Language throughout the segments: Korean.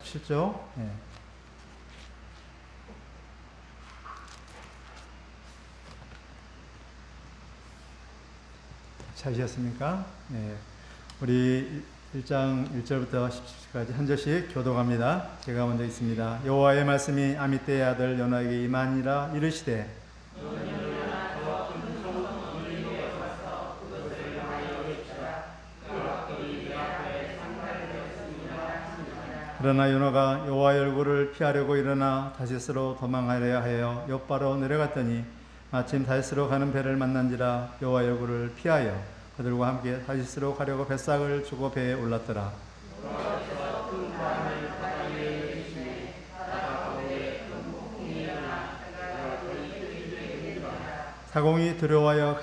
17조. 예. 찾으셨습니까? 예. 우리 1장 1절부터 17절까지 한 절씩 교독합니다. 제가 먼저 있습니다. 여호와의 말씀이 아미떼의 아들 요나에게 임하니라. 이르시되 그러나 요나가 여호와의 얼굴을 피하려고 일어나 다시스로 도망하려 하여 엿바로 내려갔더니 마침 다시스로 가는 배를 만난지라. 여호와의 얼굴을 피하여 그들과 함께 다시스로 가려고 뱃삭을 주고 배에 올랐더라. 사공이 두려워하여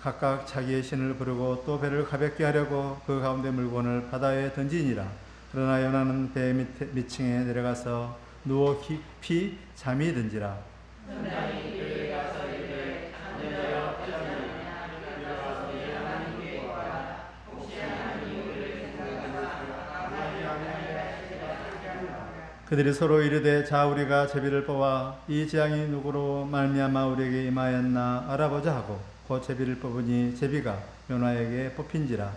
각각 자기의 신을 부르고 또 배를 가볍게 하려고 그 가운데 물건을 바다에 던지니라. 그러나 요나는 배 밑층에 내려가서 누워 깊이 잠이 든지라. 그들이 서로 이르되 자 우리가 제비를 뽑아 이 재앙이 누구로 말미암아 우리에게 임하였나 알아보자 하고 곧 제비를 뽑으니 제비가 요나에게 뽑힌지라.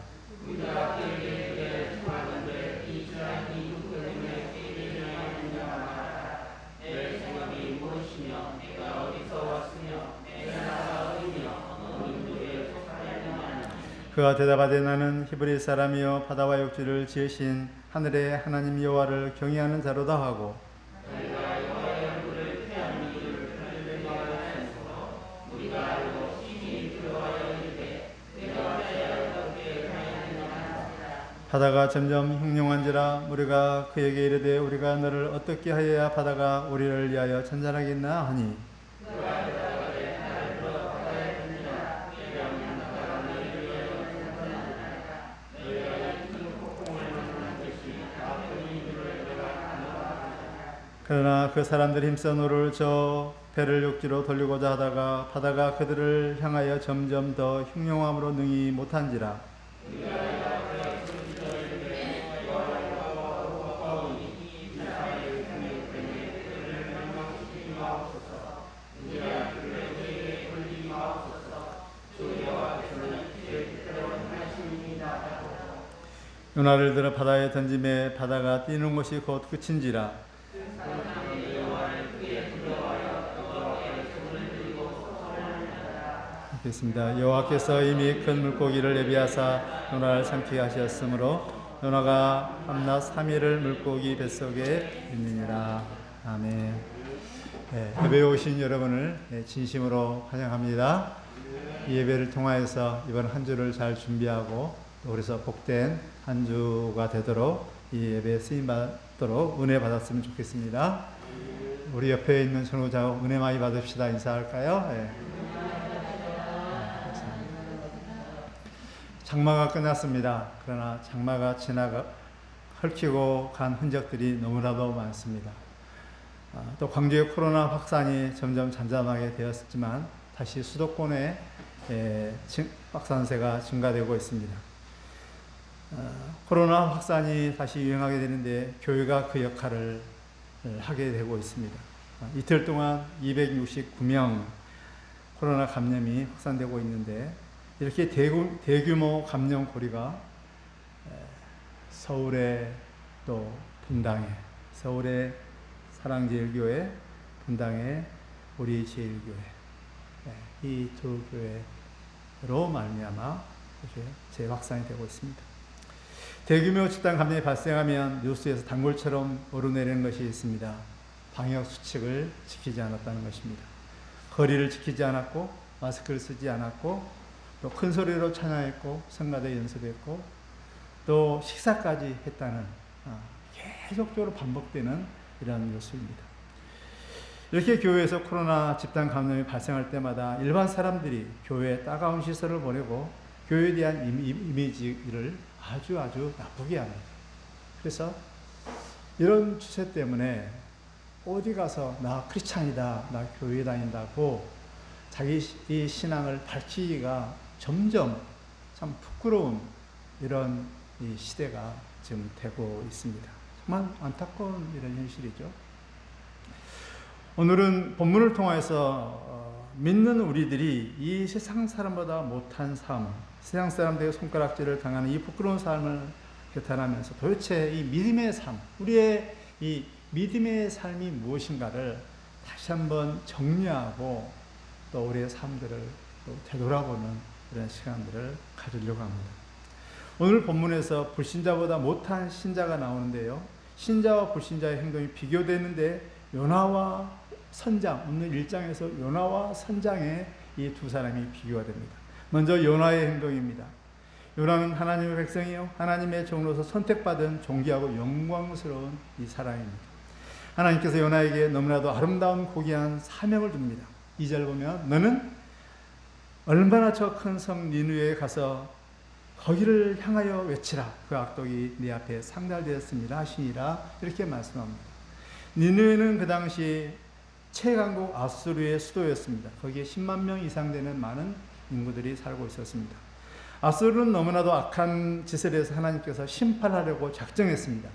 그가 대답하되 나는 히브리 사람이요 바다와 육지를 지으신 하늘의 하나님 여호와를 경외하는 자로다 하고 바다가 점점 흉흉한지라. 우리가 그에게 이르되 우리가 너를 어떻게 하여야 바다가 우리를 위하여 잔잔하겠나 하니 그러나 그 사람들이 힘써 노를 저 배를 육지로 돌리고자 하다가 바다가 그들을 향하여 점점 더 흉흉함으로 능히 못한지라. 요나를 들어 바다에 던짐에 바다가 뛰는 것이 곧 끝인지라. 있습니다. 여호와께서 이미 큰 물고기를 예비하사 요나를 삼키게 하셨으므로 요나가 밤낮 3일을 물고기 뱃속에 있느니라. 아멘. 네, 예배에 오신 여러분을 진심으로 환영합니다. 이 예배를 통하여서 이번 한 주를 잘 준비하고 그래서 복된 한 주가 되도록 이 예배에 쓰임 받도록 은혜 받았으면 좋겠습니다. 우리 옆에 있는 선교자하고 은혜 많이 받읍시다. 인사할까요? 네. 장마가 끝났습니다. 그러나 장마가 지나가 헐키고 간 흔적들이 너무나도 많습니다. 또 광주의 코로나 확산이 점점 잠잠하게 되었지만 다시 수도권의 확산세가 증가되고 있습니다. 코로나 확산이 다시 유행하게 되는데 교회가 그 역할을 하게 되고 있습니다. 이틀 동안 269명 코로나 감염이 확산되고 있는데 이렇게 대규모 감염 고리가 서울의 또 분당에 서울의 사랑제일교회 분당의 우리 제일교회 이 두 교회로 말미암아 재확산이 되고 있습니다. 대규모 집단 감염이 발생하면 뉴스에서 단골처럼 오르내리는 것이 있습니다. 방역 수칙을 지키지 않았다는 것입니다. 거리를 지키지 않았고 마스크를 쓰지 않았고 또 큰 소리로 찬양했고 성가대 연습했고 또 식사까지 했다는 계속적으로 반복되는 이런 뉴스입니다. 이렇게 교회에서 코로나 집단 감염이 발생할 때마다 일반 사람들이 교회에 따가운 시선을 보내고 교회에 대한 이미지를 아주 나쁘게 합니다. 그래서 이런 추세 때문에 어디 가서 나 크리스찬이다, 나 교회 다닌다고 자기 이 신앙을 밝히기가 점점 참 부끄러운 이런 이 시대가 지금 되고 있습니다. 정말 안타까운 이런 현실이죠. 오늘은 본문을 통해서 믿는 우리들이 이 세상 사람보다 못한 삶, 세상 사람들의 손가락질을 당하는 이 부끄러운 삶을 개탄하면서 도대체 이 믿음의 삶, 우리의 이 믿음의 삶이 무엇인가를 다시 한번 정리하고 또 우리의 삶들을 또 되돌아보는 이런 시간들을 가지려고 합니다. 오늘 본문에서 불신자보다 못한 신자가 나오는데요. 신자와 불신자의 행동이 비교되는데 요나와 선장, 오늘 1장에서 요나와 선장의 이 두 사람이 비교가 됩니다. 먼저 요나의 행동입니다. 요나는 하나님의 백성이요, 하나님의 종으로서 선택받은 존귀하고 영광스러운 이 사람입니다. 하나님께서 요나에게 너무나도 아름다운 고귀한 사명을 줍니다. 2절 보면 너는 얼마나 저 큰 성 니느웨에 가서 거기를 향하여 외치라. 그 악독이 네 앞에 상달되었습니다 하시니라. 이렇게 말씀합니다. 니느웨는 그 당시 최강국 아수르의 수도였습니다. 거기에 10만 명 이상 되는 많은 인구들이 살고 있었습니다. 아수르는 너무나도 악한 짓을 해서 하나님께서 심판하려고 작정했습니다.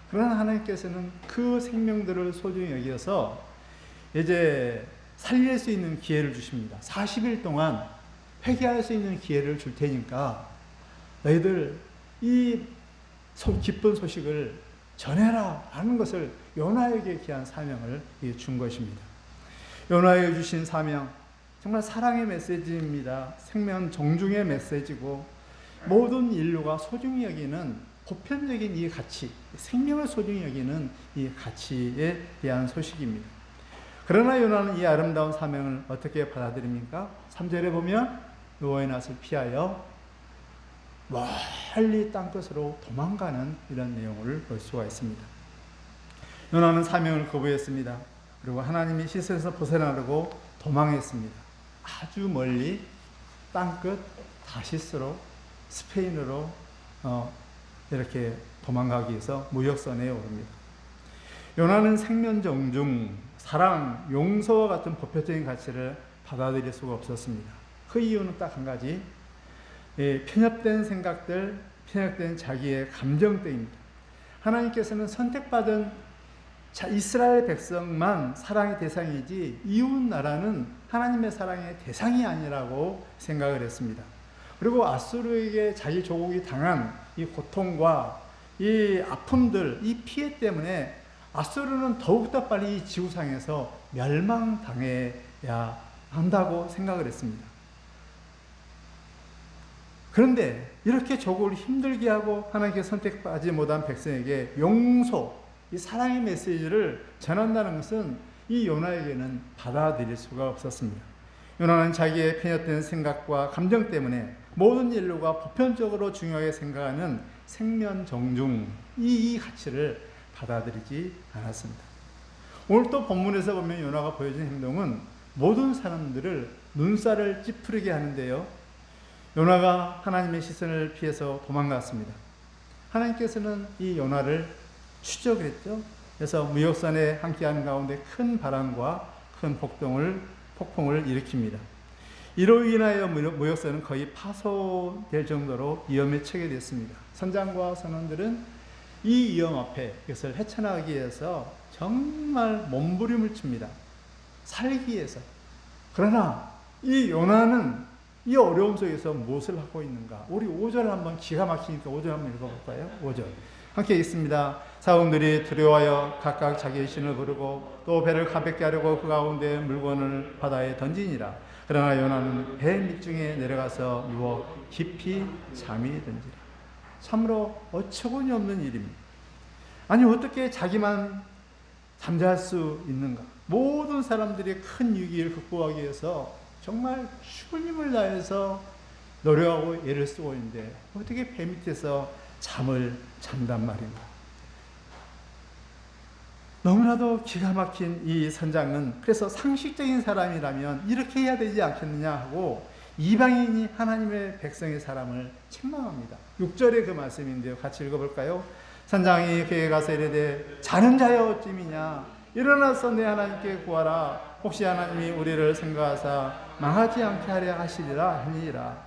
그러나 하나님께서는 그 생명들을 소중히 여겨서 이제 살릴 수 있는 기회를 주십니다. 40일 동안 회개할 수 있는 기회를 줄 테니까 너희들 이 기쁜 소식을 전해라 하는 것을 요나에게 귀한 사명을 준 것입니다. 요나에게 주신 사명, 정말 사랑의 메시지입니다. 생명 정중의 메시지고 모든 인류가 소중히 여기는 보편적인 이 가치, 생명을 소중히 여기는 이 가치에 대한 소식입니다. 그러나 요나는 이 아름다운 사명을 어떻게 받아들입니까? 3절에 보면 노아의 낯을 피하여 멀리 땅끝으로 도망가는 이런 내용을 볼 수가 있습니다. 요나는 사명을 거부했습니다. 그리고 하나님의 시선에서 벗어나려고 도망했습니다. 아주 멀리 땅끝 다시스로 스페인으로 이렇게 도망가기 위해서 무역선에 오릅니다. 요나는 생명 정중, 사랑, 용서와 같은 보편적인 가치를 받아들일 수가 없었습니다. 그 이유는 딱 한 가지, 편협된 생각들, 편협된 자기의 감정 때문입니다. 하나님께서는 선택받은 이스라엘 백성만 사랑의 대상이지 이웃 나라는 하나님의 사랑의 대상이 아니라고 생각을 했습니다. 그리고 아수르에게 자기 조국이 당한 이 고통과 이 아픔들, 이 피해 때문에 아수르는 더욱더 빨리 이 지구상에서 멸망당해야 한다고 생각을 했습니다. 그런데 이렇게 조국을 힘들게 하고 하나님께 선택받지 못한 백성에게 용서, 이 사랑의 메시지를 전한다는 것은 이 요나에게는 받아들일 수가 없었습니다. 요나는 자기의 편협된 생각과 감정 때문에 모든 인류가 보편적으로 중요하게 생각하는 생명 정중, 이 가치를 받아들이지 않았습니다. 오늘 또 본문에서 보면 요나가 보여준 행동은 모든 사람들을 눈살을 찌푸리게 하는데요. 요나가 하나님의 시선을 피해서 도망갔습니다. 하나님께서는 이 요나를 추적을 했죠. 그래서 무역선에 함께하는 가운데 큰 바람과 큰 폭풍을 일으킵니다. 이로 인하여 무역선은 거의 파손될 정도로 위험에 처하게 됐습니다. 선장과 선원들은 이 위험 앞에 이것을 헤쳐나가기 위해서 정말 몸부림을 칩니다. 살기 위해서. 그러나 이 요나는 이 어려움 속에서 무엇을 하고 있는가? 우리 5절 한번 기가 막히니까 5절 한번 읽어볼까요? 5절. 함께 읽습니다. 사원들이 두려워하여 각각 자기의 신을 부르고 또 배를 가볍게 하려고 그 가운데 물건을 바다에 던지니라. 그러나 요나는 배 밑중에 내려가서 누워 깊이 잠이 든지라. 참으로 어처구니 없는 일입니다. 아니 어떻게 자기만 잠잘 수 있는가? 모든 사람들이 큰 위기를 극복하기 위해서 정말 죽을 힘을 다해서 노력하고 애를 쓰고 있는데 어떻게 배 밑에서 잠을 잔단 말인가? 너무나도 기가 막힌 이 선장은 그래서 상식적인 사람이라면 이렇게 해야 되지 않겠느냐 하고 이방인이 하나님의 백성의 사람을 책망합니다. 6절의 그 말씀인데요. 같이 읽어볼까요? 선장이 그에게 가서 이르되 자는 자여 어찌미냐 일어나서 내 하나님께 구하라. 혹시 하나님이 우리를 생각하사 망하지 않게 하려 하시리라 하니라.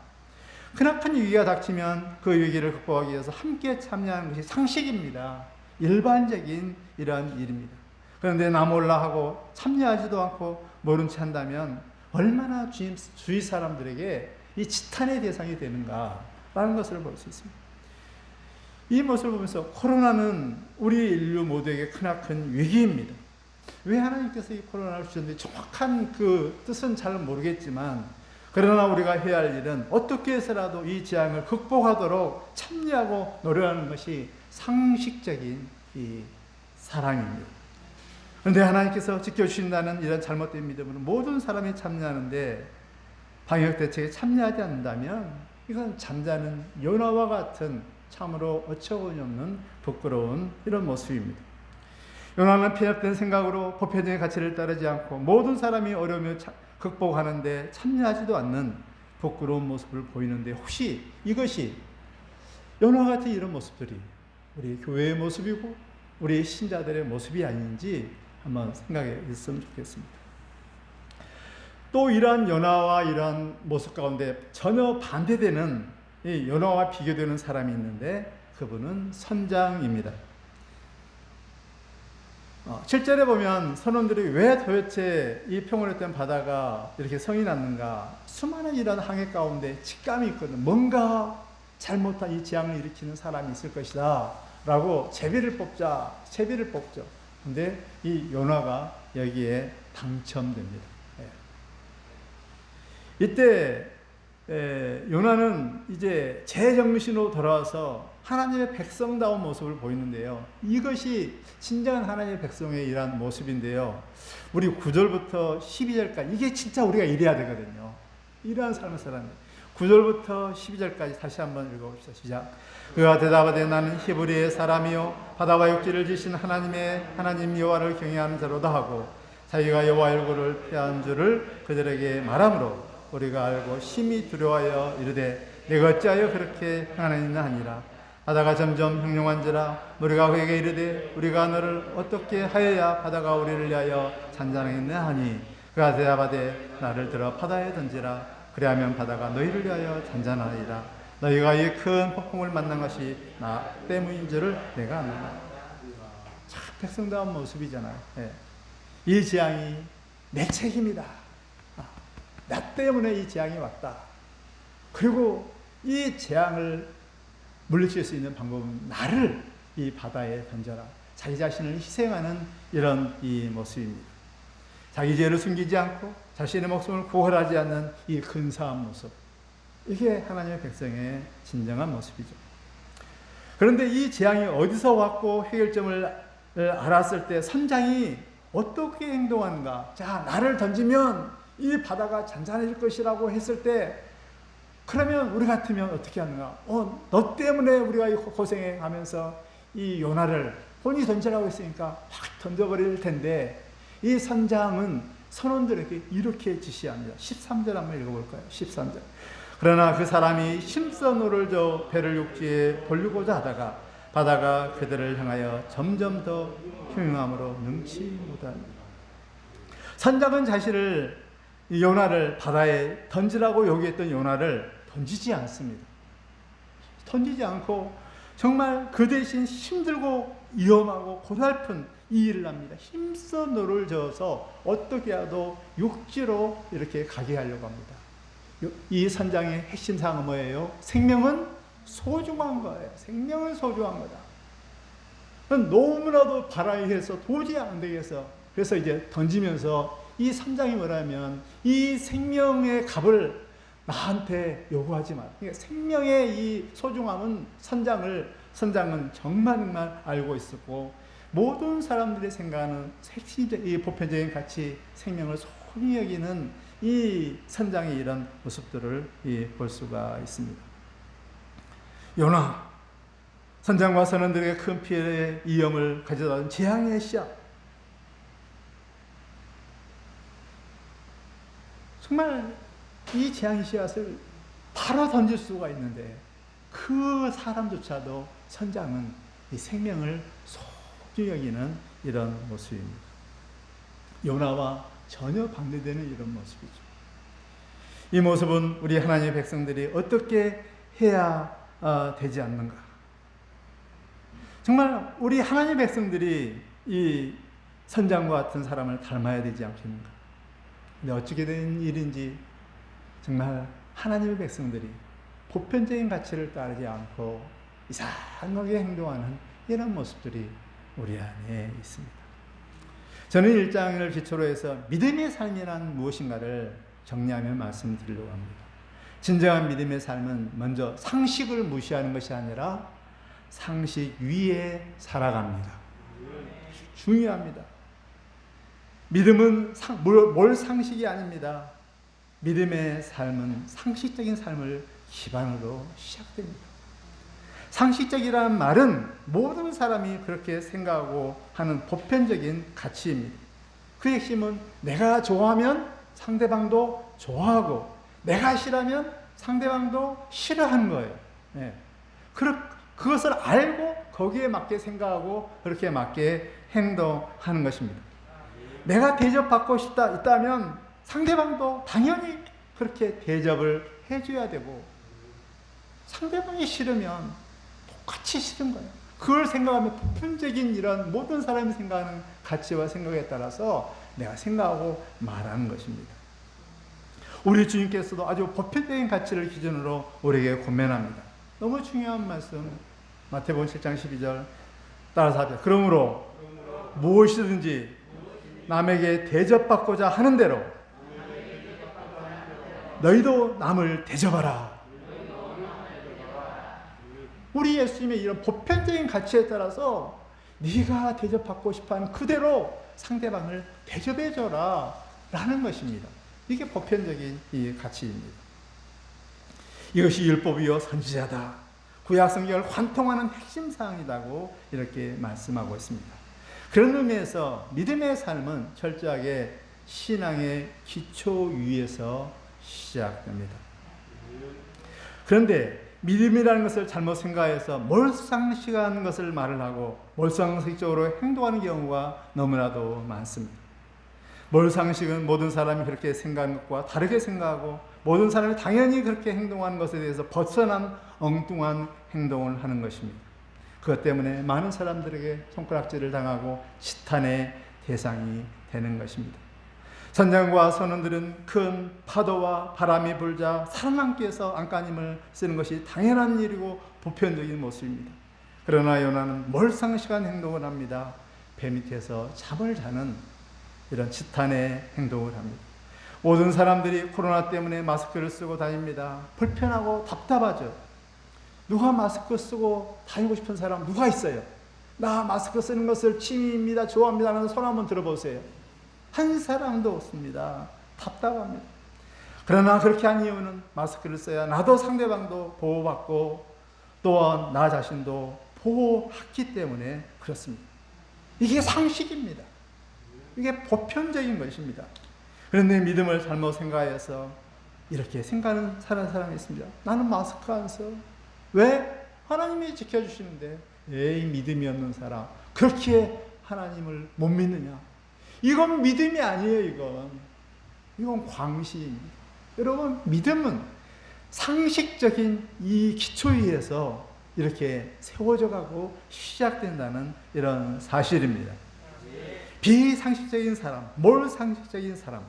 크나큰 위기가 닥치면 그 위기를 극복하기 위해서 함께 참여하는 것이 상식입니다. 일반적인 이러한 일입니다. 그런데 나 몰라 하고 참여하지도 않고 모른 채 한다면 얼마나 주위 사람들에게 이 지탄의 대상이 되는가라는 것을 볼 수 있습니다. 이 모습을 보면서 코로나는 우리 인류 모두에게 크나큰 위기입니다. 왜 하나님께서 이 코로나를 주셨는지 정확한 그 뜻은 잘 모르겠지만, 그러나 우리가 해야 할 일은 어떻게 해서라도 이 재앙을 극복하도록 참여하고 노력하는 것이 상식적인 이 사랑입니다. 그런데 하나님께서 지켜주신다는 이런 잘못된 믿음으로 모든 사람이 참여하는데 방역 대책에 참여하지 않는다면 이건 잠자는 요나와 같은 참으로 어처구니 없는 부끄러운 이런 모습입니다. 요나는 편협된 생각으로 보편적인 가치를 따르지 않고 모든 사람이 어려움을 극복하는데 참여하지도 않는 부끄러운 모습을 보이는데, 혹시 이것이 요나와 같은 이런 모습들이 우리 교회의 모습이고 우리 신자들의 모습이 아닌지 한번 생각해 있으면 좋겠습니다. 또 이러한 요나와 이러한 모습 가운데 전혀 반대되는 이 요나와 비교되는 사람이 있는데 그분은 선장입니다. 7절에 보면 선원들이 왜 도대체 이 평온했던 바다가 이렇게 성이 났는가, 수많은 이런 항해 가운데 직감이 있거든. 뭔가 잘못한 이 재앙을 일으키는 사람이 있을 것이다 라고 제비를 뽑죠. 근데 이 요나가 여기에 당첨됩니다. 이때 요나는 이제 제정신으로 돌아와서 하나님의 백성다운 모습을 보이는데요. 이것이 진정한 하나님의 백성의 이러한 모습인데요. 우리 9절부터 12절까지 이게 진짜 우리가 이래야 되거든요. 이러한 삶을 살아야 돼요. 9절부터 12절까지 다시 한번 읽어봅시다. 시작. 그가 대답하되 나는 히브리의 사람이요 바다와 육지를 지신 하나님 여호와를 경외하는 자로다 하고, 자기가 여호와 얼굴을 피한 줄을 그들에게 말하므로 우리가 알고 심히 두려워하여 이르되 내가 어찌하여 그렇게 행하느냐 하니라. 바다가 점점 형용한지라 우리가 그에게 이르되 우리가 너를 어떻게 하여야 바다가 우리를 위하여 잔잔하겠냐 하니, 그가 대답하되 나를 들어 바다에 던지라. 그리하면 바다가 너희를 위하여 잔잔하리라. 너희가 이 큰 폭풍을 만난 것이 나 때문인 줄을 내가 아노라. 참 백성다운 모습이잖아요. 이 재앙이 내 책임이다. 나 때문에 이 재앙이 왔다. 그리고 이 재앙을 물리칠 수 있는 방법은 나를 이 바다에 던져라. 자기 자신을 희생하는 이런 이 모습입니다. 자기 죄를 숨기지 않고 자신의 목숨을 구걸하지 않는 이 근사한 모습. 이게 하나님의 백성의 진정한 모습이죠. 그런데 이 재앙이 어디서 왔고 해결점을 알았을 때 선장이 어떻게 행동하는가? 자, 나를 던지면 이 바다가 잔잔해질 것이라고 했을 때, 그러면 우리 같으면 어떻게 하는가? 너 때문에 우리가 고생해 하면서 이 요나를 본인이 던지라고 했으니까 확 던져버릴 텐데, 이 선장은 선원들에게 이렇게 지시합니다. 13절 한번 읽어볼까요? 13절. 그러나 그 사람이 심선호를 저 배를 육지에 돌리고자 하다가 바다가 그들을 향하여 점점 더 흉흉함으로 능치 못하니. 선장은 자신을 요나를 바다에 던지라고 요구했던 요나를 던지지 않습니다. 던지지 않고 정말 그 대신 힘들고 위험하고 고달픈 이 일을 합니다. 힘써 노를 저어서 어떻게 해도 육지로 이렇게 가게 하려고 합니다. 이 선장의 핵심 사항은 뭐예요? 생명은 소중한 거예요. 생명은 소중한 거다. 너무나도 바람이 해서 도저히 안 되겠어. 그래서 이제 던지면서 이 선장이 뭐라면 이 생명의 값을 나한테 요구하지 마. 그러니까 생명의 이 소중함은 선장은 정말 알고 있었고, 모든 사람들이 생각하는 이 보편적인 가치, 생명을 소중히 여기는 이 선장의 이런 모습들을 볼 수가 있습니다. 요나, 선장과 선원들에게 큰 피해의 위험을 가져다 준 재앙의 시작. 정말 이 재앙의 씨앗을 바로 던질 수가 있는데 그 사람조차도 선장은 이 생명을 소중히 여기는 이런 모습입니다. 요나와 전혀 반대되는 이런 모습이죠. 이 모습은 우리 하나님의 백성들이 어떻게 해야 되지 않는가? 정말 우리 하나님의 백성들이 이 선장과 같은 사람을 닮아야 되지 않겠는가? 근데 어떻게 된 일인지 정말 하나님의 백성들이 보편적인 가치를 따르지 않고 이상하게 행동하는 이런 모습들이 우리 안에 있습니다. 저는 1장을 기초로 해서 믿음의 삶이란 무엇인가를 정리하며 말씀드리려고 합니다. 진정한 믿음의 삶은 먼저 상식을 무시하는 것이 아니라 상식 위에 살아갑니다. 중요합니다. 믿음은 뭘 상식이 아닙니다. 믿음의 삶은 상식적인 삶을 기반으로 시작됩니다. 상식적이라는 말은 모든 사람이 그렇게 생각하고 하는 보편적인 가치입니다. 그 핵심은 내가 좋아하면 상대방도 좋아하고 내가 싫어하면 상대방도 싫어하는 거예요. 네. 그것을 알고 거기에 맞게 생각하고 그렇게 맞게 행동하는 것입니다. 내가 대접받고 있다면 상대방도 당연히 그렇게 대접을 해줘야 되고 상대방이 싫으면 똑같이 싫은 거예요. 그걸 생각하면 보편적인 이런 모든 사람이 생각하는 가치와 생각에 따라서 내가 생각하고 말하는 것입니다. 우리 주님께서도 아주 보편적인 가치를 기준으로 우리에게 권면합니다. 너무 중요한 말씀, 마태복음 7장 12절 따라서 하죠. 그러므로 무엇이든지 남에게 대접받고자 하는 대로 너희도 남을 대접하라. 우리 예수님의 이런 보편적인 가치에 따라서 네가 대접받고 싶어하는 그대로 상대방을 대접해줘라 라는 것입니다. 이게 보편적인 이 가치입니다. 이것이 율법이요 선지자다. 구약 성경을 관통하는 핵심 사항이라고 이렇게 말씀하고 있습니다. 그런 의미에서 믿음의 삶은 철저하게 신앙의 기초 위에서 시작됩니다. 그런데 믿음이라는 것을 잘못 생각해서 몰상식한 것을 말을 하고 몰상식적으로 행동하는 경우가 너무나도 많습니다. 몰상식은 모든 사람이 그렇게 생각하는 것과 다르게 생각하고 모든 사람이 당연히 그렇게 행동하는 것에 대해서 벗어난 엉뚱한 행동을 하는 것입니다. 그것 때문에 많은 사람들에게 손가락질을 당하고 치탄의 대상이 되는 것입니다. 선장과 선원들은 큰 파도와 바람이 불자 살아남기 위해서 안간힘을 쓰는 것이 당연한 일이고 보편적인 모습입니다. 그러나 요나는 몰상식한 행동을 합니다. 배 밑에서 잠을 자는 이런 치탄의 행동을 합니다. 모든 사람들이 코로나 때문에 마스크를 쓰고 다닙니다. 불편하고 답답하죠. 누가 마스크 쓰고 다니고 싶은 사람 누가 있어요? 나 마스크 쓰는 것을 취미입니다, 좋아합니다 하는 손 한번 들어보세요. 한 사람도 없습니다. 답답합니다. 그러나 그렇게 한 이유는 마스크를 써야 나도 상대방도 보호받고 또한 나 자신도 보호하기 때문에 그렇습니다. 이게 상식입니다. 이게 보편적인 것입니다. 그런데 믿음을 잘못 생각해서 이렇게 생각하는 사람이 있습니다. 나는 마스크 안 써. 왜? 하나님이 지켜주시는데. 에이, 믿음이 없는 사람. 그렇게 하나님을 못 믿느냐? 이건 믿음이 아니에요, 이건 광시입니다. 여러분, 믿음은 상식적인 이 기초 위에서 이렇게 세워져 가고 시작된다는 이런 사실입니다. 비상식적인 사람, 몰상식적인 사람.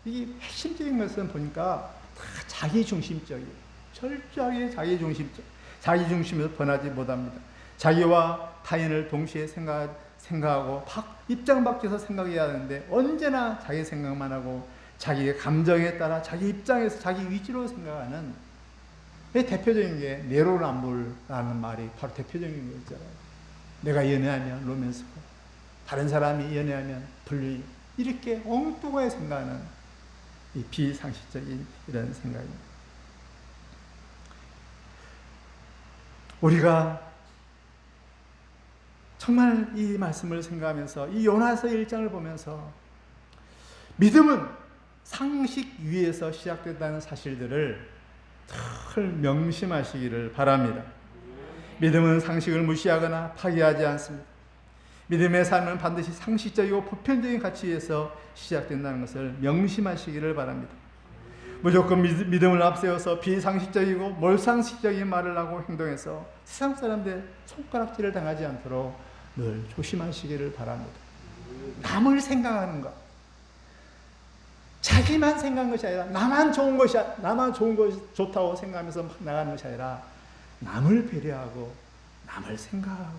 이 핵심적인 것은 보니까 다 자기중심적이에요. 철저하게 자기중심적. 자기중심에서 번하지 못합니다. 자기와 타인을 동시에 생각하고 입장 밖에서 생각해야 하는데 언제나 자기 생각만 하고 자기의 감정에 따라 자기 입장에서 자기 위주로 생각하는 대표적인 게 내로남불라는 말이 바로 대표적인 거 있잖아요. 내가 연애하면 로맨스고 다른 사람이 연애하면 분리, 이렇게 엉뚱하게 생각하는 이 비상식적인 이런 생각입니다. 우리가 정말 이 말씀을 생각하면서 이 요나서 1장을 보면서 믿음은 상식 위에서 시작된다는 사실들을 늘 명심하시기를 바랍니다. 믿음은 상식을 무시하거나 파기하지 않습니다. 믿음의 삶은 반드시 상식적이고 보편적인 가치에서 시작된다는 것을 명심하시기를 바랍니다. 무조건 믿음을 앞세워서 비상식적이고 몰상식적인 말을 하고 행동해서 세상 사람들의 손가락질을 당하지 않도록 늘 조심하시기를 바랍니다. 남을 생각하는 것, 자기만 생각하는 것이 아니라 나만 좋은 것이 좋다고 생각하면서 막 나가는 것이 아니라 남을 배려하고 남을 생각하고,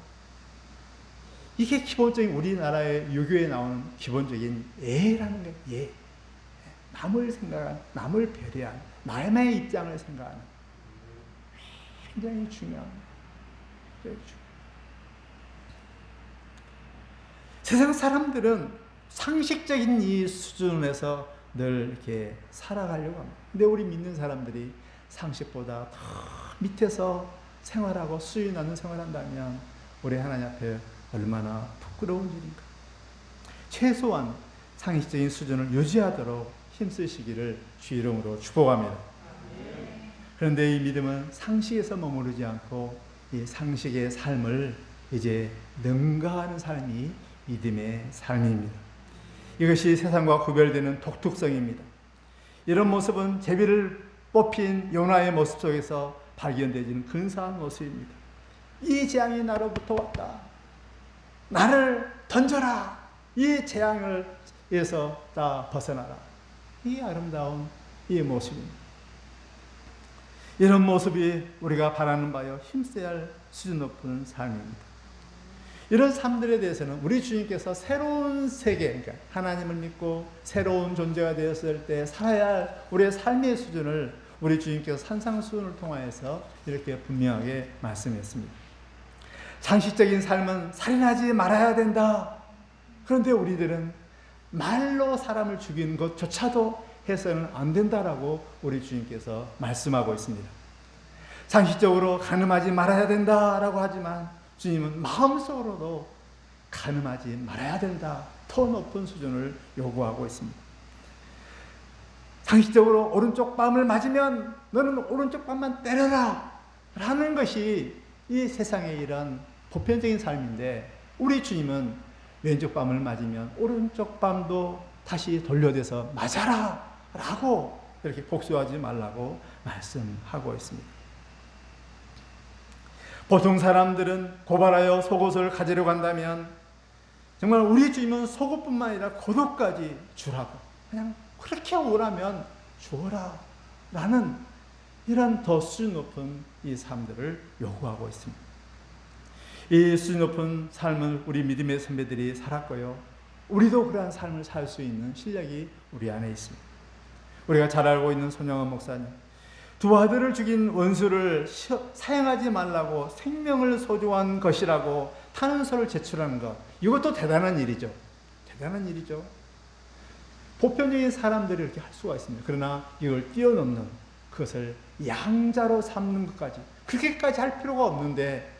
이게 기본적인 우리나라의 유교에 나오는 기본적인 예라는 거예요. 예. 남을 생각하는, 남을 배려하는, 남의 입장을 생각하는, 굉장히 중요한 거예요. 세상 사람들은 상식적인 이 수준에서 늘 이렇게 살아가려고 합니다. 근데 우리 믿는 사람들이 상식보다 더 밑에서 생활하고 수위 낮은 생활한다면 우리 하나님 앞에 얼마나 부끄러운 일인가. 최소한 상식적인 수준을 유지하도록 힘쓰시기를 주 이름으로 축복합니다. 그런데 이 믿음은 상식에서 머무르지 않고 이 상식의 삶을 이제 능가하는 삶이 믿음의 삶입니다. 이것이 세상과 구별되는 독특성입니다. 이런 모습은 제비를 뽑힌 요나의 모습 속에서 발견되는 근사한 모습입니다. 이 재앙이 나로부터 왔다. 나를 던져라. 이 재앙에서 다 벗어나라. 이 아름다운 이 모습입니다. 이런 모습이 우리가 바라는 바여 힘써야 할 수준 높은 삶입니다. 이런 삶들에 대해서는 우리 주님께서 새로운 세계, 그러니까 하나님을 믿고 새로운 존재가 되었을 때 살아야 할 우리의 삶의 수준을 우리 주님께서 산상수훈을 통하여서 이렇게 분명하게 말씀했습니다. 상식적인 삶은 살인하지 말아야 된다. 그런데 우리들은 말로 사람을 죽이는 것조차도 해서는 안 된다라고 우리 주님께서 말씀하고 있습니다. 상식적으로 간음하지 말아야 된다라고 하지만 주님은 마음속으로도 간음하지 말아야 된다. 더 높은 수준을 요구하고 있습니다. 상식적으로 오른쪽 뺨을 맞으면 너는 오른쪽 뺨만 때려라 라는 것이 이 세상의 이런 보편적인 삶인데, 우리 주님은 왼쪽 뺨을 맞으면 오른쪽 뺨도 다시 돌려대서 맞아라 라고 이렇게 복수하지 말라고 말씀하고 있습니다. 보통 사람들은 고발하여 속옷을 가지러 간다면 정말 우리 주님은 속옷뿐만 아니라 고도까지 주라고, 그냥 그렇게 오라면 주어라 라는 이런 더 수준 높은 이 삶들을 요구하고 있습니다. 이 수준 높은 삶을 우리 믿음의 선배들이 살았고요, 우리도 그러한 삶을 살 수 있는 실력이 우리 안에 있습니다. 우리가 잘 알고 있는 손영원 목사님, 두 아들을 죽인 원수를 사형하지 말라고 생명을 소중한 것이라고 탄원서를 제출하는 것, 이것도 대단한 일이죠. 대단한 일이죠. 보편적인 사람들이 이렇게 할 수가 있습니다. 그러나 이걸 뛰어넘는, 그것을 양자로 삼는 것까지, 그렇게까지 할 필요가 없는데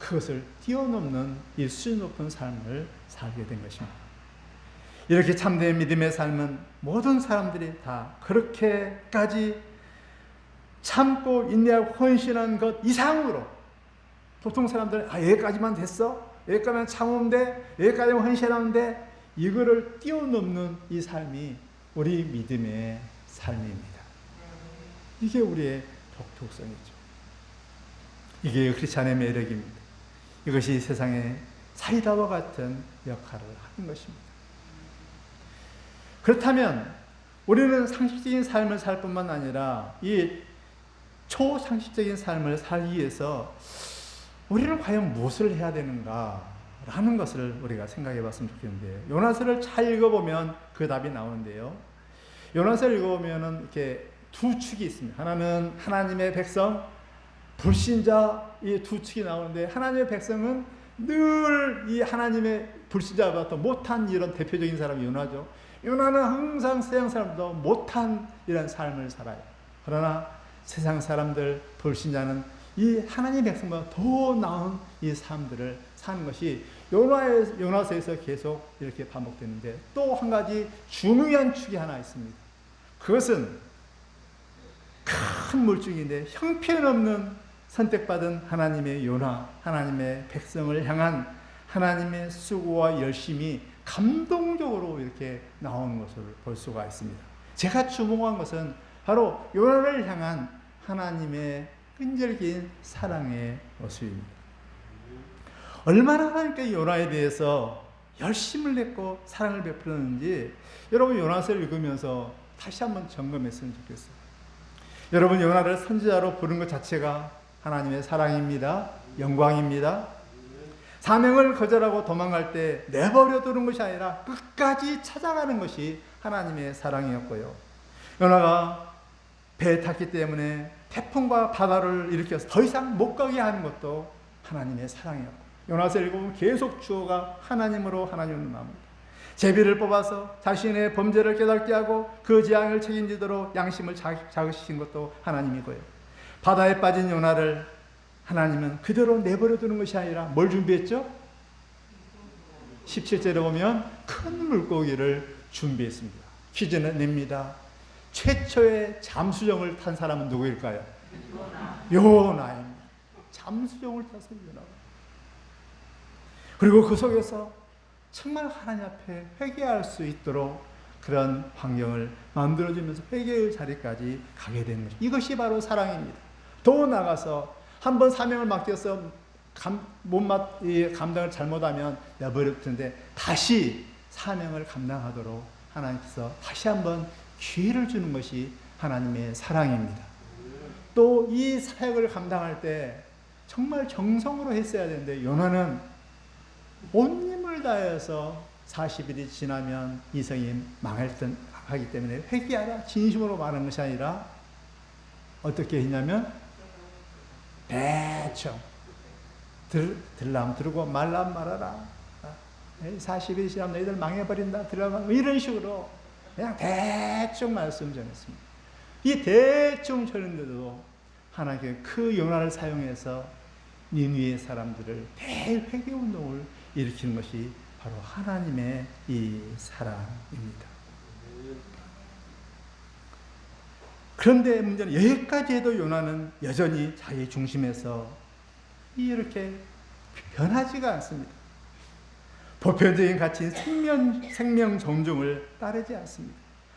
그것을 뛰어넘는 이 수준 높은 삶을 살게 된 것입니다. 이렇게 참된 믿음의 삶은 모든 사람들이 다 그렇게까지 참고 인내하고 헌신한 것 이상으로, 보통 사람들은 여기까지만 됐어? 여기까지만 참으면 돼? 여기까지만 헌신하면 돼? 이거를 뛰어넘는 이 삶이 우리 믿음의 삶입니다. 이게 우리의 독특성이죠. 이게 크리스찬의 매력입니다. 이것이 세상에 사이다와 같은 역할을 하는 것입니다. 그렇다면 우리는 상식적인 삶을 살 뿐만 아니라 이 초상식적인 삶을 살기 위해서 우리는 과연 무엇을 해야 되는가 라는 것을 우리가 생각해 봤으면 좋겠는데요. 요나서를 잘 읽어보면 그 답이 나오는데요. 요나서를 읽어보면 이렇게 두 축이 있습니다. 하나는 하나님의 백성, 불신자, 이 두 축이 나오는데, 하나님의 백성은 늘 이 하나님의 불신자보다 못한 이런 대표적인 사람이 요나죠. 요나는 항상 세상 사람보다 못한 이런 삶을 살아요. 그러나 세상 사람들, 불신자는 이 하나님의 백성보다 더 나은 이 삶들을 사는 것이 요나서에서 계속 이렇게 반복되는데, 또 한 가지 중요한 축이 하나 있습니다. 그것은 큰 물줄기인데 형편없는 선택받은 하나님의 요나, 하나님의 백성을 향한 하나님의 수고와 열심이 감동적으로 이렇게 나오는 것을 볼 수가 있습니다. 제가 주목한 것은 바로 요나를 향한 하나님의 끈질긴 사랑의 모습입니다. 얼마나 하나님께 요나에 대해서 열심을 냈고 사랑을 베풀었는지 여러분 요나서를 읽으면서 다시 한번 점검했으면 좋겠어요. 여러분 요나를 선지자로 부른 것 자체가 하나님의 사랑입니다. 영광입니다. 사명을 거절하고 도망갈 때 내버려 두는 것이 아니라 끝까지 찾아가는 것이 하나님의 사랑이었고요. 요나가 배에 탔기 때문에 태풍과 바다를 일으켜서 더 이상 못 가게 하는 것도 하나님의 사랑이었고, 요나서 읽으면 계속 주어가 하나님으로 하나님으로 나옵니다. 제비를 뽑아서 자신의 범죄를 깨닫게 하고 그 재앙을 책임지도록 양심을 자극시킨 것도 하나님이고요. 바다에 빠진 요나를 하나님은 그대로 내버려 두는 것이 아니라 뭘 준비했죠? 17절에 보면 큰 물고기를 준비했습니다. 퀴즈는 냅니다. 최초의 잠수정을 탄 사람은 누구일까요? 요나입니다. 잠수정을 타서 요나가. 그리고 그 속에서 정말 하나님 앞에 회개할 수 있도록 그런 환경을 만들어주면서 회개의 자리까지 가게 되는 것입니다. 이것이 바로 사랑입니다. 더 나아가서 한번 사명을 맡겨서 감당을 잘못하면 내버려 두는데 다시 사명을 감당하도록 하나님께서 다시 한번 기회를 주는 것이 하나님의 사랑입니다. 또 이 사역을 감당할 때 정말 정성으로 했어야 되는데 요나는 온 힘을 다해서 40일이 지나면 이성이 망하기 때문에 회개하라 진심으로 말한 것이 아니라 어떻게 했냐면 대충 들라면 들고 말라면 말아라. 40일 지나면 너희들 망해버린다. 들라면 이런 식으로 그냥 대충 말씀 전했습니다. 이 대충 전했는데도 하나님께 그 요나를 사용해서 니느웨 사람들을 대회개 운동을 일으키는 것이 바로 하나님의 이 사랑입니다. 그런데 문제는 여기까지 해도 요나는 여전히 자기 중심에서 이렇게 변하지가 않습니다. 보편적인 가치인 생명 존중을 따르지 않습니다.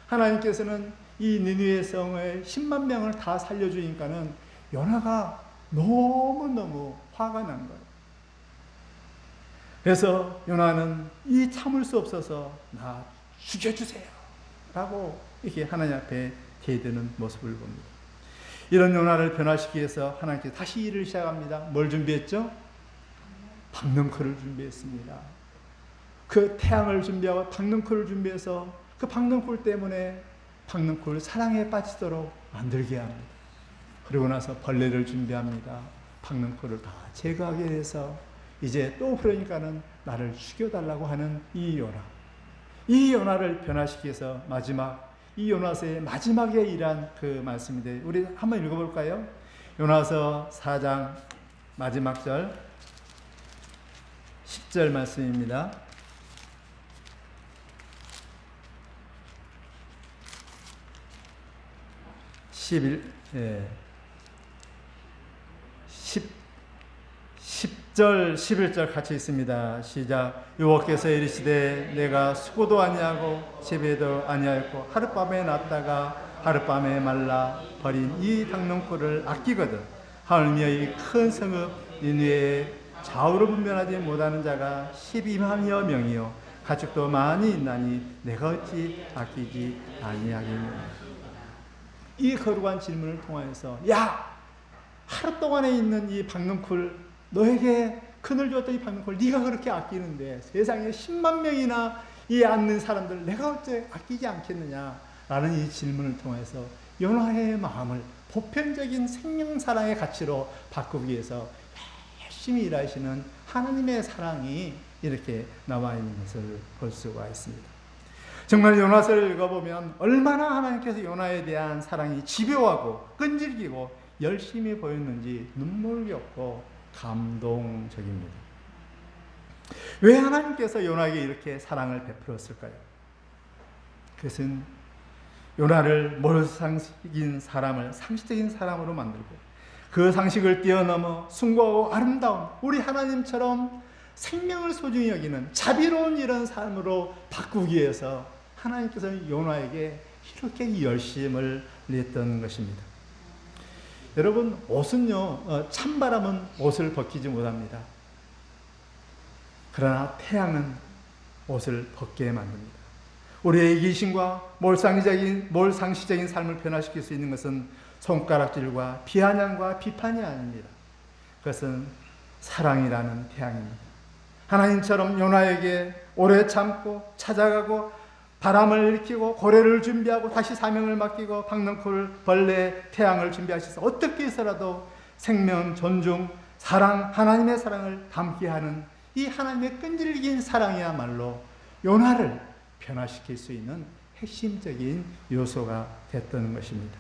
하나님께서는 이 니느웨 성의 10만 명을 다 살려주니까는 요나가 너무너무 화가 난 거예요. 그래서 요나는 이 참을 수 없어서 나 죽여주세요 라고 이렇게 하나님 앞에 대드는 모습을 봅니다. 이런 요나를 변화시키기 위해서 하나님께서 다시 일을 시작합니다. 뭘 준비했죠? 박능코를 준비했습니다. 그 태양을 준비하고 박능코를 준비해서 그 박능코 때문에 박능코를 사랑에 빠지도록 만들게 합니다. 그리고 나서 벌레를 준비합니다. 박능코를 다 제거하게 해서 이제 또 그러니까는 나를 죽여달라고 하는 이 요나. 이 요나를 변화시키기 위해서 이 요나서의 마지막에 일한 그 말씀인데 우리 한번 읽어볼까요? 요나서 4장 마지막 절 10절 말씀입니다. 10절 11절 같이 있습니다. 시작. 여호와께서 이르시되 내가 수고도 아니하고 재배도 아니하였고 하룻밤에 났다가 하룻밤에 말라 버린 이 박능코를 아끼거든 하늘미의 큰 성읍 니느웨에 좌우로 분별하지 못하는 자가 12만여 명이요 가축도 많이 있나니 내가 어찌 아끼지 아니하겠느냐. 이 거룩한 질문을 통하여서 야 하루 동안에 있는 이 박능코를 너에게 큰을 주었던 이 박능코를 네가 그렇게 아끼는데 세상에 10만 명이나 이 앉는 사람들 내가 어째 아끼지 않겠느냐 라는 이 질문을 통해서 요나의 마음을 보편적인 생명사랑의 가치로 바꾸기 위해서 열심히 일하시는 하나님의 사랑이 이렇게 나와 있는 것을 볼 수가 있습니다. 정말 요나서를 읽어보면 얼마나 하나님께서 요나에 대한 사랑이 집요하고 끈질기고 열심히 보였는지 눈물겹고 감동적입니다. 왜 하나님께서 요나에게 이렇게 사랑을 베풀었을까요? 그것은 요나를 몰상식인 사람을 상식적인 사람으로 만들고 그 상식을 뛰어넘어 숭고하고 아름다운 우리 하나님처럼 생명을 소중히 여기는 자비로운 이런 삶으로 바꾸기 위해서 하나님께서는 요나에게 이렇게 열심을 냈던 것입니다. 여러분, 옷은요, 찬바람은 옷을 벗기지 못합니다. 그러나 태양은 옷을 벗게 만듭니다. 우리의 이기심과 몰상식적인 삶을 변화시킬 수 있는 것은 손가락질과 비아냥과 비판이 아닙니다. 그것은 사랑이라는 태양입니다. 하나님처럼 요나에게 오래 참고 찾아가고 바람을 일으키고 고래를 준비하고 다시 사명을 맡기고 박넝쿨 벌레 태양을 준비하셔서 어떻게 해서라도 생명, 존중, 사랑, 하나님의 사랑을 담게 하는 이 하나님의 끈질긴 사랑이야말로 요나를 변화시킬 수 있는 핵심적인 요소가 됐던 것입니다.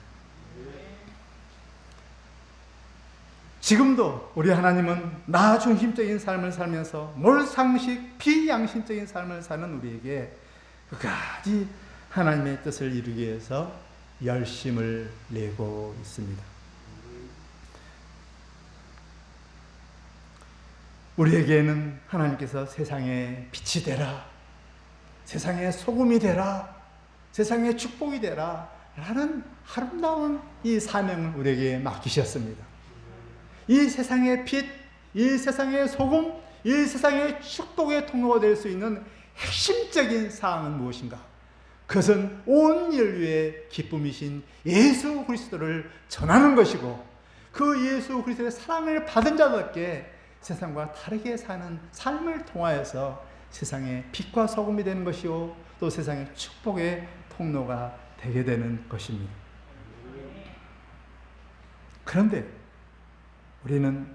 지금도 우리 하나님은 나 중심적인 삶을 살면서 몰상식, 비양심적인 삶을 사는 우리에게 끝까지 하나님의 뜻을 이루기 위해서 열심을 내고 있습니다. 우리에게는 하나님께서 세상의 빛이 되라, 세상의 소금이 되라, 세상의 축복이 되라 라는 아름다운 이 사명을 우리에게 맡기셨습니다. 이 세상의 빛, 이 세상의 소금, 이 세상의 축복의 통로가 될 수 있는 핵심적인 사항은 무엇인가? 그것은 온 인류의 기쁨이신 예수 그리스도를 전하는 것이고, 그 예수 그리스도의 사랑을 받은 자답게 세상과 다르게 사는 삶을 통하여서 세상의 빛과 소금이 되는 것이요, 또 세상의 축복의 통로가 되게 되는 것입니다. 그런데 우리는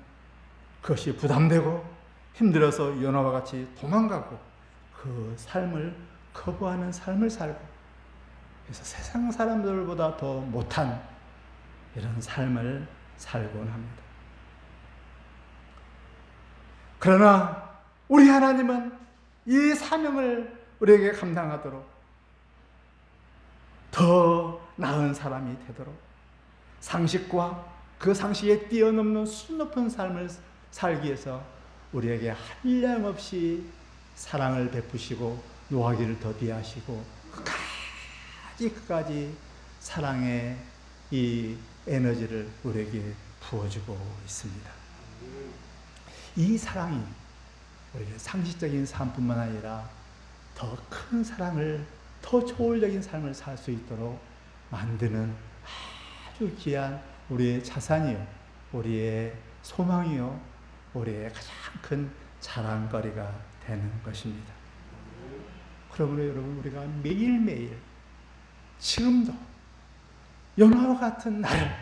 그것이 부담되고 힘들어서 요나와 같이 도망가고 그 삶을 거부하는 삶을 살고, 그래서 세상 사람들보다 더 못한 이런 삶을 살곤 합니다. 그러나 우리 하나님은 이 사명을 우리에게 감당하도록, 더 나은 사람이 되도록, 상식과 그 상식에 뛰어넘는 수높은 삶을 살기 위해서 우리에게 한량없이 사랑을 베푸시고 노하기를 더디하시고 끝까지 사랑의 이 에너지를 우리에게 부어주고 있습니다. 이 사랑이 우리의 상식적인 삶뿐만 아니라 더 큰 사랑을, 더 초월적인 삶을 살 수 있도록 만드는 아주 귀한 우리의 자산이요, 우리의 소망이요, 우리의 가장 큰 자랑거리가 되는 것입니다. 그러므로 여러분, 우리가 매일매일 지금도 요나와 같은 나를,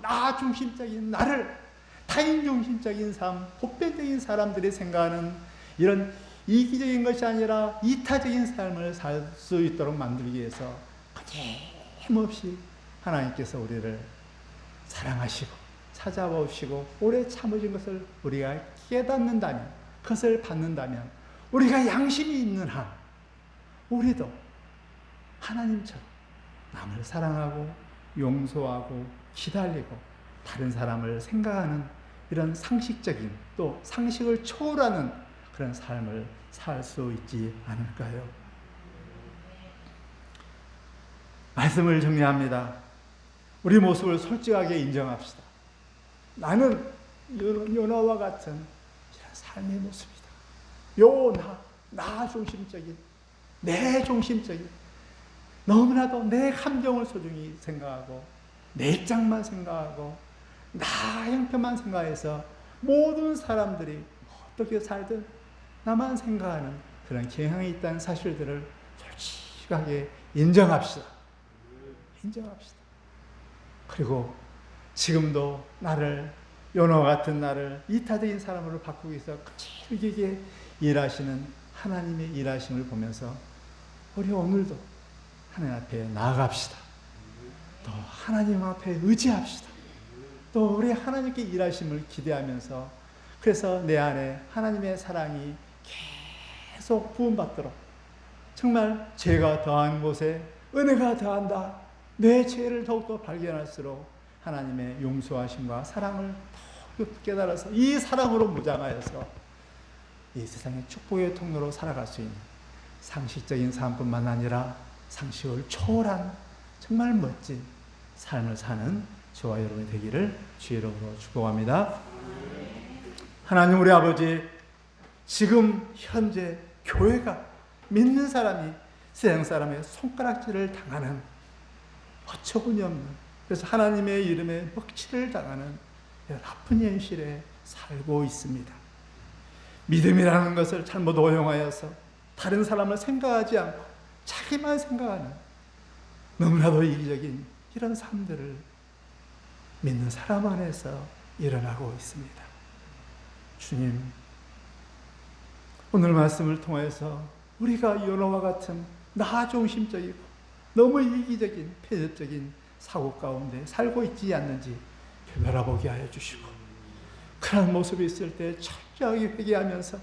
나 중심적인 나를, 타인 중심적인 삶, 보편적인 사람들이 생각하는 이런 이기적인 것이 아니라 이타적인 삶을 살 수 있도록 만들기 위해서 끊임없이 하나님께서 우리를 사랑하시고 찾아오시고 오래 참으신 것을 우리가 깨닫는다면, 그것을 받는다면, 우리가 양심이 있는 한 우리도 하나님처럼 남을 사랑하고 용서하고 기다리고 다른 사람을 생각하는 이런 상식적인, 또 상식을 초월하는 그런 삶을 살 수 있지 않을까요? 말씀을 정리합니다. 우리 모습을 솔직하게 인정합시다. 나는 요나와 같은 이런 삶의 모습이다. 나 중심적인, 내 중심적인, 너무나도 내 감정을 소중히 생각하고 내 입장만 생각하고 나 형편만 생각해서 모든 사람들이 어떻게 살든 나만 생각하는 그런 경향이 있다는 사실들을 솔직하게 인정합시다. 그리고 지금도 요나와 같은 나를 이타적인 사람으로 바꾸기 위해서 끝까지 일하시는 하나님의 일하심을 보면서 우리 오늘도 하나님 앞에 나아갑시다. 또 하나님 앞에 의지합시다. 또 우리 하나님께 일하심을 기대하면서, 그래서 내 안에 하나님의 사랑이 계속 부음받도록, 정말 죄가 더한 곳에 은혜가 더한다, 내 죄를 더욱더 발견할수록 하나님의 용서하심과 사랑을 더욱 깨달아서 이 사랑으로 무장하여서 이 세상의 축복의 통로로 살아갈 수 있는 상식적인 삶뿐만 아니라 상식을 초월한 정말 멋진 삶을 사는 저와 여러분이 되기를 주의 이름으로 축복합니다. 하나님 우리 아버지, 지금 현재 교회가 믿는 사람이 세상 사람의 손가락질을 당하는 어처구니 없는, 그래서 하나님의 이름에 먹칠을 당하는 나쁜 현실에 살고 있습니다. 믿음이라는 것을 잘못 오용하여서 다른 사람을 생각하지 않고 자기만 생각하는 너무나도 이기적인 이런 삶들을 믿는 사람 안에서 일어나고 있습니다. 주님, 오늘 말씀을 통해서 우리가 요나와 같은 나중심적이고 너무 이기적인 폐쇄적인 사고 가운데 살고 있지 않는지 되돌아보게 하여 주시고, 그런 모습이 있을 때 철저하게 회개하면서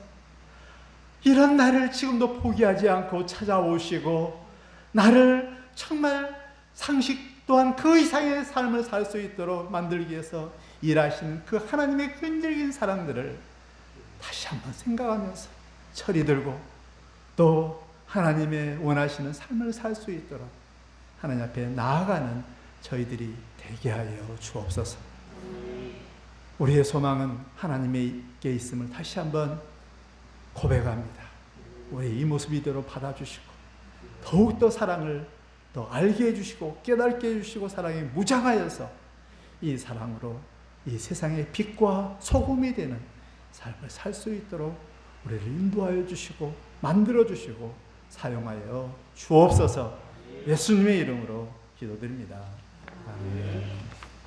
이런 나를 지금도 포기하지 않고 찾아오시고 나를 정말 상식 또한 그 이상의 삶을 살 수 있도록 만들기 위해서 일하시는 그 하나님의 끈질긴 사랑들을 다시 한번 생각하면서 철이 들고 또 하나님의 원하시는 삶을 살 수 있도록 하나님 앞에 나아가는 저희들이 되게 하여 주옵소서. 우리의 소망은 하나님께 있음을 다시 한번 고백합니다. 우리 이 모습 이대로 받아주시고 더욱더 사랑을 더 알게 해주시고 깨닫게 해주시고 사랑에 무장하여서 이 사랑으로 이 세상의 빛과 소금이 되는 삶을 살 수 있도록 우리를 인도하여 주시고 만들어 주시고 사용하여 주옵소서. 예수님의 이름으로 기도드립니다. 아멘.